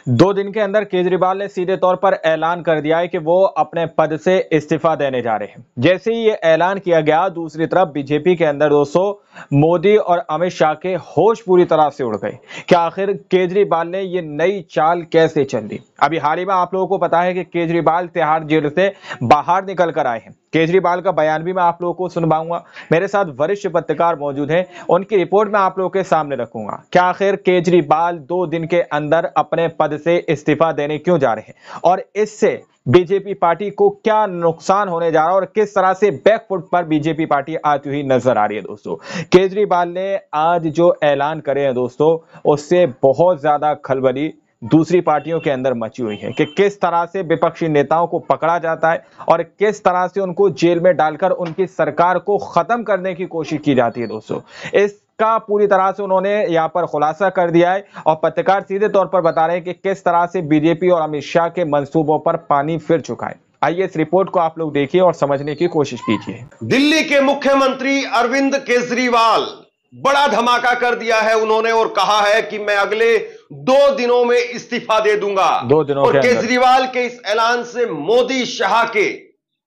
2 दिन के अंदर केजरीवाल ने सीधे तौर पर ऐलान कर दिया है कि वो अपने पद से इस्तीफा देने जा रहे हैं। जैसे ही ये ऐलान किया गया, दूसरी तरफ बीजेपी के अंदर दोस्तों मोदी और अमित शाह के होश पूरी तरह से उड़ गए कि आखिर केजरीवाल ने ये नई चाल कैसे चल दी। अभी हाल ही में आप लोगों को पता है कि केजरीवाल तिहाड़ जेल से बाहर निकल कर आए हैं। केजरीवाल का बयान भी मैं आप लोगों को सुनवाऊंगा। मेरे साथ वरिष्ठ पत्रकार मौजूद हैं, उनकी रिपोर्ट मैं आप लोगों के सामने रखूंगा। क्या आखिर केजरीवाल 2 दिन के अंदर अपने पद से इस्तीफा देने क्यों जा रहे हैं और इससे बीजेपी पार्टी को क्या नुकसान होने जा रहा है और किस तरह से बैकफुट पर बीजेपी पार्टी आती हुई नजर आ रही है। दोस्तों, केजरीवाल ने आज जो ऐलान करे हैं दोस्तों, उससे बहुत ज्यादा खलबली दूसरी पार्टियों के अंदर मची हुई है कि किस तरह से विपक्षी नेताओं को पकड़ा जाता है और किस तरह से उनको जेल में डालकर उनकी सरकार को खत्म करने की कोशिश की जाती है। दोस्तों, इसका पूरी तरह से उन्होंने यहां पर खुलासा कर दिया है और पत्रकार सीधे तौर पर बता रहे हैं कि किस तरह से बीजेपी और अमित शाह के मंसूबों पर पानी फिर चुका है। आइए इस रिपोर्ट को आप लोग देखिए और समझने की कोशिश कीजिए। दिल्ली के मुख्यमंत्री अरविंद केजरीवाल बड़ा धमाका कर दिया है उन्होंने और कहा है कि मैं अगले 2 दिनों में इस्तीफा दे दूंगा। 2 दिनों और के अंदर केजरीवाल के इस ऐलान से मोदी शाह के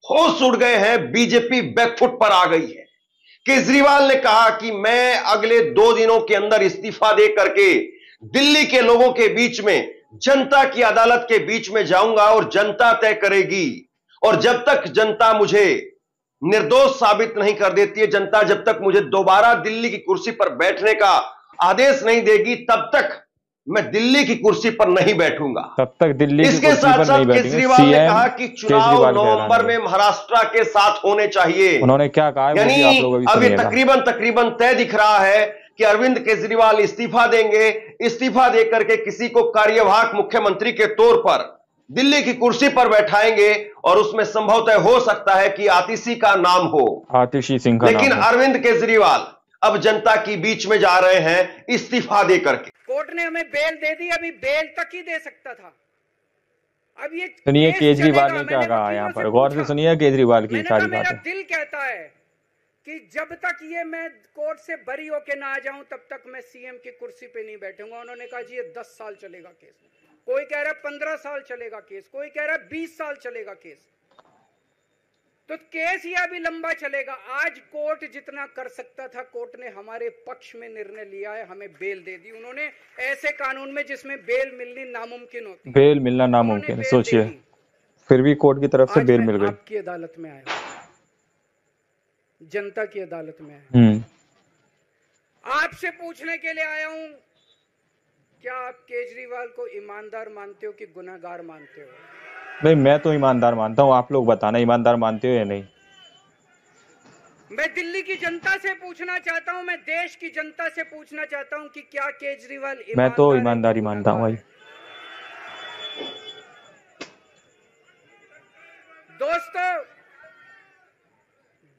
होश उड़ गए हैं, बीजेपी बैकफुट पर आ गई है। केजरीवाल ने कहा कि मैं अगले 2 दिनों के अंदर इस्तीफा दे करके दिल्ली के लोगों के बीच में, जनता की अदालत के बीच में जाऊंगा और जनता तय करेगी। और जब तक जनता मुझे निर्दोष साबित नहीं कर देती है, जनता जब तक मुझे दोबारा दिल्ली की कुर्सी पर बैठने का आदेश नहीं देगी, तब तक मैं दिल्ली की कुर्सी पर नहीं बैठूंगा। तब तक दिल्ली की इसके कुर्सी साथ पर साथ नहीं बैठेंगे। केजरीवाल ने कहा कि चुनाव केजरीवाल नवंबर में महाराष्ट्र के साथ होने चाहिए। उन्होंने क्या कहा है वो भी आप लोग अभी अब ये सुनिएगा। तकरीबन तय दिख रहा है कि अरविंद केजरीवाल इस्तीफा देंगे। इस्तीफा देकर के किसी को कार्यवाहक मुख्यमंत्री के तौर पर दिल्ली की कुर्सी पर बैठाएंगे और उसमें संभवतः हो सकता है कि आतिशी का नाम हो, आतिशी सिंह का लेकिन नाम हो। अरविंद केजरीवाल अब जनता की बीच में जा रहे हैं इस्तीफा दे करके। कोर्ट ने हमें बेल दे दी, अभी बेल तक ही दे सकता था। अब ये सुनिए केजरीवाल ने क्या कहा यहाँ पर, गौर से सुनिए केजरीवाल की सारी बातें। मेरा दिल कहता है कि जब तक ये मैं कोर्ट से बरी होके ना आ जाऊं तब तक मैं सीएम की कुर्सी पे नहीं बैठूंगा। उन्होंने कहा जी ये 10 साल चलेगा केस, कोई कह रहा है 15 साल चलेगा केस, कोई कह रहा है 20 साल चलेगा केस। तो केस ये अभी लंबा चलेगा। आज कोर्ट जितना कर सकता था, कोर्ट ने हमारे पक्ष में निर्णय लिया है, हमें बेल दे दी। उन्होंने ऐसे कानून में जिसमें बेल मिलनी नामुमकिन होती, बेल मिलना नामुमकिन है, सोचिए फिर भी कोर्ट की तरफ से बेल मिल गई। आपकी अदालत में आया, जनता की अदालत में आया, आपसे पूछने के लिए आया हूं, क्या आप केजरीवाल को ईमानदार मानते हो कि गुनहगार मानते हो? भाई मैं तो ईमानदार मानता हूँ, आप लोग बताना ईमानदार मानते हो या नहीं। मैं दिल्ली की जनता से पूछना चाहता हूं, मैं देश की जनता से पूछना चाहता हूं कि क्या केजरीवाल मैं तो ईमानदारी मानता हूँ भाई। दोस्तों,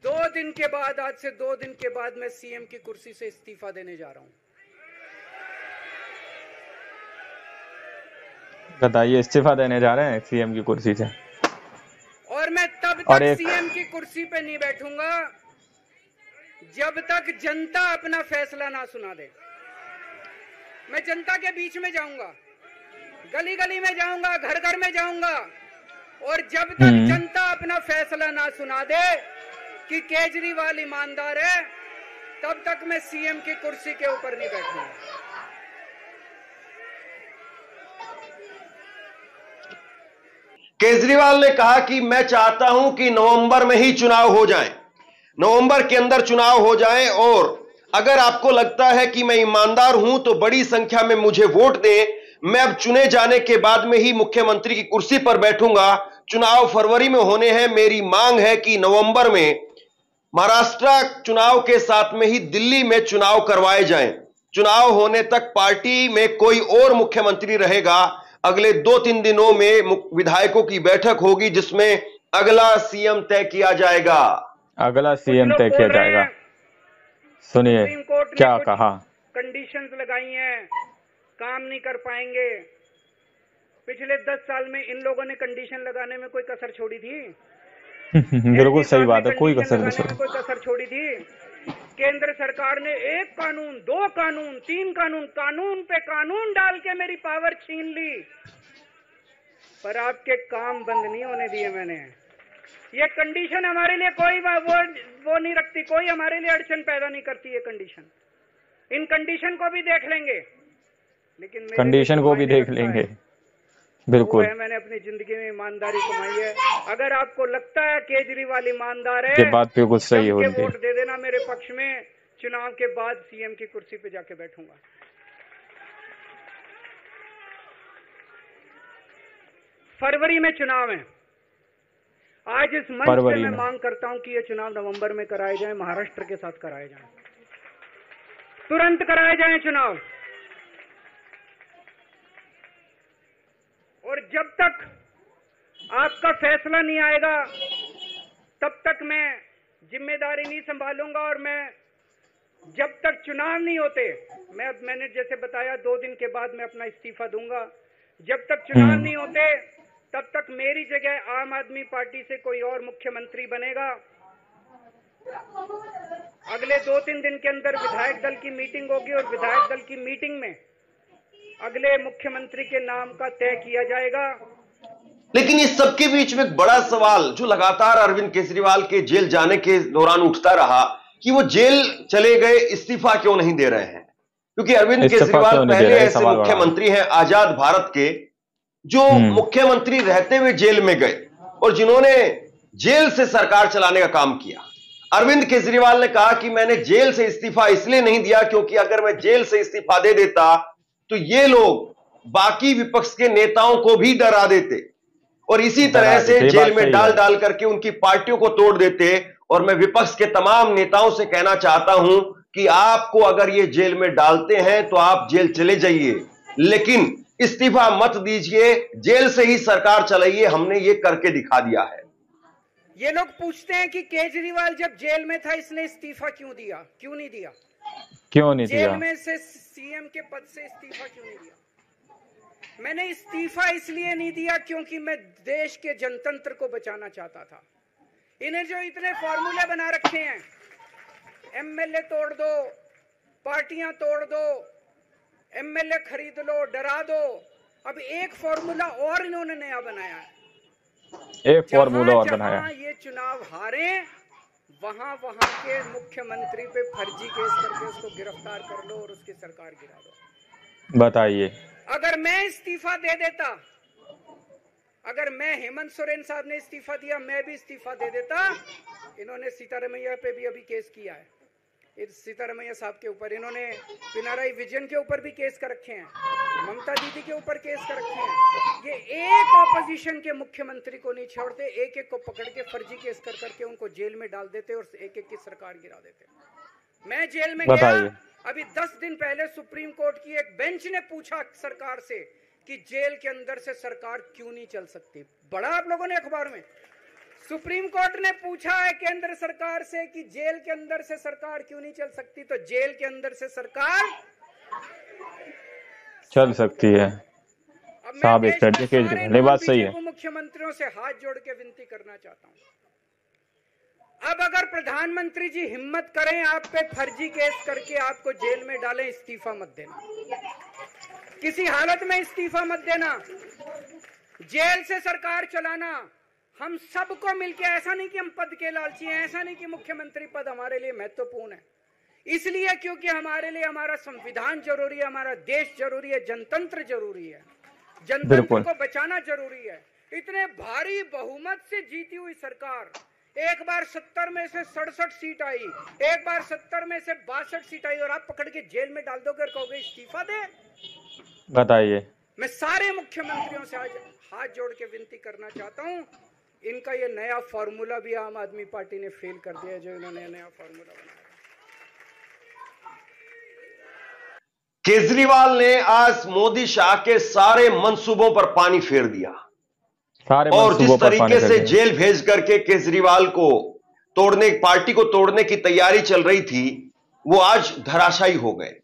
2 दिन के बाद, आज से 2 दिन के बाद मैं सीएम की कुर्सी से इस्तीफा देने जा रहा हूं। बताइए, इस्तीफा देने जा रहे हैं सीएम की कुर्सी से? और मैं तब तक सीएम की कुर्सी पे नहीं बैठूंगा जब तक जनता अपना फैसला ना सुना दे। मैं जनता के बीच में जाऊंगा, गली गली में जाऊंगा, घर घर में जाऊंगा, और जब तक जनता अपना फैसला ना सुना दे कि केजरीवाल ईमानदार है, तब तक मैं सीएम की कुर्सी के ऊपर नहीं बैठूंगा। केजरीवाल ने कहा कि मैं चाहता हूं कि नवंबर में ही चुनाव हो जाए, नवंबर के अंदर चुनाव हो जाए, और अगर आपको लगता है कि मैं ईमानदार हूं तो बड़ी संख्या में मुझे वोट दें। मैं अब चुने जाने के बाद में ही मुख्यमंत्री की कुर्सी पर बैठूंगा। चुनाव फरवरी में होने हैं। मेरी मांग है कि नवंबर में महाराष्ट्र चुनाव के साथ में ही दिल्ली में चुनाव करवाए जाएं। चुनाव होने तक पार्टी में कोई और मुख्यमंत्री रहेगा। अगले 2-3 दिनों में विधायकों की बैठक होगी जिसमें अगला सीएम तय किया जाएगा। अगला सीएम तय किया जाएगा। सुनिए क्या कहा। कंडीशंस लगाई हैं, काम नहीं कर पाएंगे। पिछले 10 साल में इन लोगों ने कंडीशन लगाने में कोई कसर छोड़ी थी? बिल्कुल सही बात है, कोई कसर छोड़ी थी? केंद्र सरकार ने 1 कानून, 2 कानून, 3 कानून, कानून पे कानून डाल के मेरी पावर छीन ली। पर आपके काम बंद नहीं होने दिए मैंने। ये कंडीशन हमारे लिए कोई वो नहीं रखती, कोई हमारे लिए अड़चन पैदा नहीं करती। ये कंडीशन, इन कंडीशन को भी देख लेंगे, लेकिन कंडीशन को भी देख लेंगे। बिल्कुल, मैंने अपनी जिंदगी में ईमानदारी कमाई है। अगर आपको लगता है केजरीवाल ईमानदार है, ये बात बिल्कुल सही है। वोट दे देना मेरे पक्ष में। चुनाव के बाद सीएम की कुर्सी पे जाके बैठूंगा। फरवरी में चुनाव है। आज इस मंच पे मैं मांग करता हूं कि ये चुनाव नवंबर में कराए जाएं, महाराष्ट्र के साथ कराए जाएं, तुरंत कराए जाएं चुनाव। और जब तक आपका फैसला नहीं आएगा तब तक मैं जिम्मेदारी नहीं संभालूंगा। और मैं जब तक चुनाव नहीं होते, मैंने जैसे बताया 2 दिन के बाद मैं अपना इस्तीफा दूंगा। जब तक चुनाव नहीं होते तब तक मेरी जगह आम आदमी पार्टी से कोई और मुख्यमंत्री बनेगा। अगले 2-3 दिन के अंदर विधायक दल की मीटिंग होगी और विधायक दल की मीटिंग में अगले मुख्यमंत्री के नाम का तय किया जाएगा। लेकिन इस सबके बीच में एक बड़ा सवाल जो लगातार अरविंद केजरीवाल के जेल जाने के दौरान उठता रहा कि वो जेल चले गए, इस्तीफा क्यों नहीं दे रहे हैं? क्योंकि अरविंद केजरीवाल पहले ऐसे मुख्यमंत्री हैं आजाद भारत के जो मुख्यमंत्री रहते हुए जेल में गए और जिन्होंने जेल से सरकार चलाने का काम किया। अरविंद केजरीवाल ने कहा कि मैंने जेल से इस्तीफा इसलिए नहीं दिया क्योंकि अगर मैं जेल से इस्तीफा दे देता तो ये लोग बाकी विपक्ष के नेताओं को भी डरा देते और इसी तरह से जेल में डाल करके उनकी पार्टियों को तोड़ देते। और मैं विपक्ष के तमाम नेताओं से कहना चाहता हूं कि आपको अगर ये जेल में डालते हैं तो आप जेल चले जाइए, लेकिन इस्तीफा मत दीजिए, जेल से ही सरकार चलाइए। हमने ये करके दिखा दिया है। ये लोग पूछते हैं कि केजरीवाल जब जेल में था इसने इस्तीफा क्यों दिया, क्यों नहीं दिया, क्यों नहीं दिया? जेल में से सीएम के पद से इस्तीफा क्यों नहीं दिया? मैंने इस्तीफा इसलिए नहीं दिया क्योंकि मैं देश के जनतंत्र को बचाना चाहता था। इन्हें जो इतने फॉर्मूले बना रखे हैं, एमएलए तोड़ दो, पार्टियां तोड़ दो, एमएलए खरीद लो, डरा दो। अब एक फॉर्मूला और इन्होंने नया बनाया है। एक फॉर्मूला और बनाया। ये चुनाव हारे वहां के मुख्यमंत्री पे फर्जी केस करके उसको गिरफ्तार कर लो और उसकी सरकार गिरा दो। बताइए, अगर मैं इस्तीफा दे देता, अगर मैं हेमंत सोरेन साहब ने इस्तीफा दिया, मैं भी इस्तीफा दे देता। इन्होंने सीतारमैया पे भी अभी केस किया है, सीतारमैया साहब के ऊपर। इन्होंने पिनाराई विजयन के ऊपर भी केस कर रखे हैं, ममता दीदी के ऊपर केस कर रखे हैं। ये एक ऑपोजिशन के मुख्यमंत्री को नहीं छोड़ते, एक एक को पकड़ के फर्जी केस कर करके उनको जेल में डाल देते और एक एक की सरकार गिरा देते। मैं जेल में गया, अभी 10 दिन पहले सुप्रीम कोर्ट की एक बेंच ने पूछा सरकार से कि जेल के अंदर से सरकार क्यों नहीं चल सकती। बड़ा आप लोगों ने अखबार में, सुप्रीम कोर्ट ने पूछा है केंद्र सरकार से कि जेल के अंदर से सरकार क्यों नहीं चल सकती, तो जेल के अंदर से सरकार चल सकती है। साहब एक बात सही है। मुख्यमंत्रियों से हाथ जोड़ के विनती करना चाहता हूं, अब अगर प्रधानमंत्री जी हिम्मत करें आप पे फर्जी केस करके आपको जेल में डालें, इस्तीफा मत देना, किसी हालत में इस्तीफा मत देना। जेल से सरकार चलाना हम सबको मिलके, ऐसा नहीं कि हम पद के लालची हैं, ऐसा नहीं कि मुख्यमंत्री पद हमारे लिए महत्वपूर्ण है, इसलिए क्योंकि हमारे लिए हमारा संविधान जरूरी है, हमारा देश जरूरी है, जनतंत्र जरूरी है, जनतंत्र को बचाना जरूरी है। इतने भारी बहुमत से जीती हुई सरकार, एक बार 70 में से 67 सीट आई, एक बार 70 में से 62 सीट आई और आप पकड़ के जेल में डाल दोगे और कहोगे इस्तीफा दे? बताइए। मैं सारे मुख्यमंत्रियों से आज हाथ जोड़ के विनती करना चाहता हूं, इनका ये नया फॉर्मूला भी आम आदमी पार्टी ने फेल कर दिया, जो इन्होंने नया फॉर्मूला बनाया। केजरीवाल ने आज मोदी शाह के सारे मंसूबों पर पानी फेर दिया और जिस तरीके से जेल भेज करके केजरीवाल को तोड़ने, पार्टी को तोड़ने की तैयारी चल रही थी, वो आज धराशायी हो गए।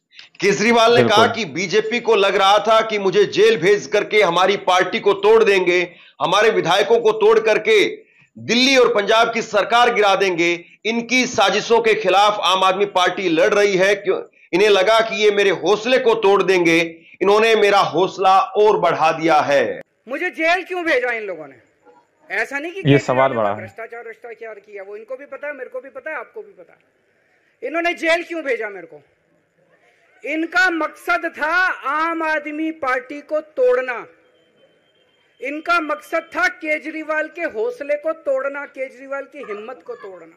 केजरीवाल ने कहा कि बीजेपी को लग रहा था कि मुझे जेल भेज करके हमारी पार्टी को तोड़ देंगे, हमारे विधायकों को तोड़ करके दिल्ली और पंजाब की सरकार गिरा देंगे। इनकी साजिशों के खिलाफ आम आदमी पार्टी लड़ रही है। क्यों? इन्हें लगा कि ये मेरे हौसले को तोड़ देंगे, इन्होंने मेरा हौसला और बढ़ा दिया है। मुझे जेल क्यों भेजा इन लोगों ने? ऐसा नहीं कि ये सवाल बड़ा है। भ्रष्टाचार किया, वो इनको भी पता है, मेरे को भी पता है, आपको भी पता है। इन्होंने जेल क्यों भेजा मेरे को? इनका मकसद था आम आदमी पार्टी को तोड़ना। इनका मकसद था केजरीवाल के हौसले को तोड़ना, केजरीवाल की हिम्मत को तोड़ना।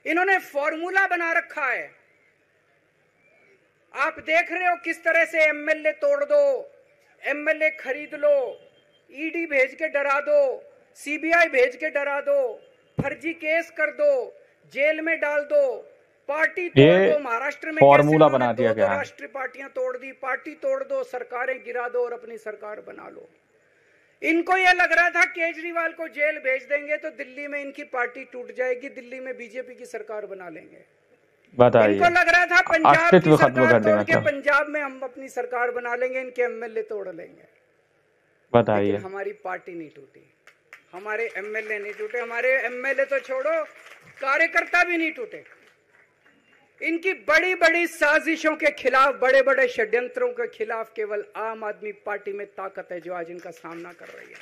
इन्होंने फॉर्मूला बना रखा है। आप देख रहे हो किस तरह से एमएलए तोड़ दो, एमएलए खरीद लो, ईडी भेज के डरा दो, सीबीआई भेज के डरा दो, फर्जी केस कर दो, जेल में डाल दो, पार्टी तोड़ दो। महाराष्ट्र में फॉर्मूला बना दिया गया है। राष्ट्रीय पार्टियां तोड़ दी, पार्टी तोड़ दो, सरकारें गिरा दो और अपनी सरकार बना लो। इनको यह लग रहा था केजरीवाल को जेल भेज देंगे तो दिल्ली में इनकी पार्टी टूट जाएगी, दिल्ली में बीजेपी की सरकार बना लेंगे। इनको लग रहा था पंजाब की सरकार तोड़ के पंजाब में हम अपनी सरकार बना लेंगे, इनके एमएलए तोड़ लेंगे। बताइए, हमारी पार्टी नहीं टूटी, हमारे एमएलए नहीं टूटे, हमारे एमएलए तो छोड़ो, कार्यकर्ता भी नहीं टूटे। इनकी बड़ी बड़ी साजिशों के खिलाफ, बड़े बड़े षड्यंत्रों के खिलाफ केवल आम आदमी पार्टी में ताकत है जो आज इनका सामना कर रही है।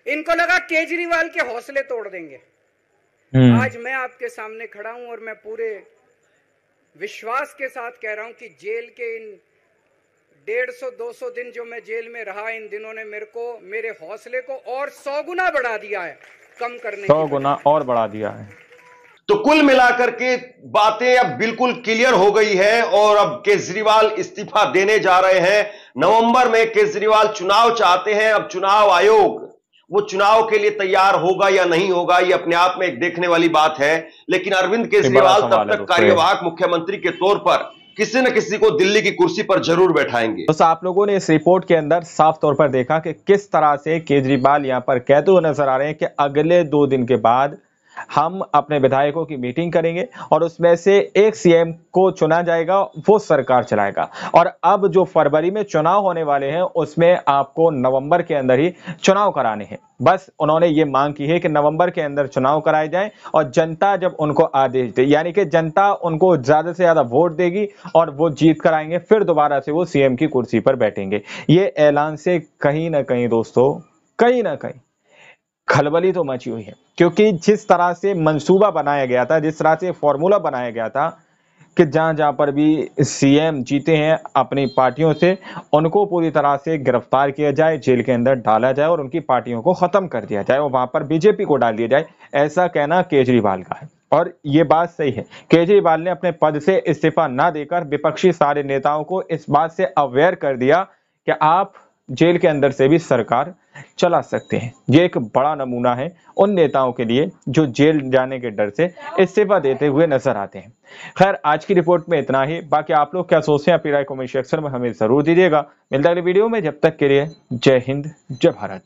इनको लगा केजरीवाल के हौसले तोड़ देंगे। आज मैं आपके सामने खड़ा हूं और मैं पूरे विश्वास के साथ कह रहा हूं कि जेल के इन 150-200 दिन जो मैं जेल में रहा, इन दिनों ने मेरे हौसले को और 100 गुना बढ़ा दिया है, कम करने 100 गुना और बढ़ा दिया है। तो कुल मिलाकर के बातें अब बिल्कुल क्लियर हो गई है और अब केजरीवाल इस्तीफा देने जा रहे हैं। नवंबर में केजरीवाल चुनाव चाहते हैं। अब चुनाव आयोग वो चुनाव के लिए तैयार होगा या नहीं होगा, ये अपने आप में एक देखने वाली बात है। लेकिन अरविंद केजरीवाल तब तक कार्यवाहक मुख्यमंत्री के तौर पर किसी न किसी को दिल्ली की कुर्सी पर जरूर बैठाएंगे। तो आप लोगों ने इस रिपोर्ट के अंदर साफ तौर पर देखा कि किस तरह से केजरीवाल यहां पर कहते हुए नजर आ रहे हैं कि अगले 2 दिन के बाद हम अपने विधायकों की मीटिंग करेंगे और उसमें से एक सीएम को चुना जाएगा, वो सरकार चलाएगा। और अब जो फरवरी में चुनाव होने वाले हैं उसमें आपको नवंबर के अंदर ही चुनाव कराने हैं। बस उन्होंने ये मांग की है कि नवंबर के अंदर चुनाव कराए जाएं और जनता जब उनको आदेश दे, यानी कि जनता उनको ज्यादा से ज्यादा वोट देगी और वो जीत कर आएंगे, फिर दोबारा से वो सीएम की कुर्सी पर बैठेंगे। ये ऐलान से कहीं ना कहीं दोस्तों, कहीं ना कहीं खलबली तो मची हुई है, क्योंकि जिस तरह से मंसूबा बनाया गया था, जिस तरह से फॉर्मूला बनाया गया था कि जहां जहां पर भी सीएम जीते हैं अपनी पार्टियों से, उनको पूरी तरह से गिरफ्तार किया जाए, जेल के अंदर डाला जाए और उनकी पार्टियों को खत्म कर दिया जाए और वहां पर बीजेपी को डाल दिया जाए, ऐसा कहना केजरीवाल का है। और ये बात सही है, केजरीवाल ने अपने पद से इस्तीफा ना देकर विपक्षी सारे नेताओं को इस बात से अवेयर कर दिया कि आप जेल के अंदर से भी सरकार चला सकते हैं। ये एक बड़ा नमूना है उन नेताओं के लिए जो जेल जाने के डर से इस्तीफा देते हुए नजर आते हैं। खैर, आज की रिपोर्ट में इतना ही। बाकी आप लोग क्या सोचते हैं अपनी राय कमेंट सेक्शन में हमें जरूर दीजिएगा। मिलता है अगली वीडियो में, जब तक के लिए जय हिंद, जय भारत।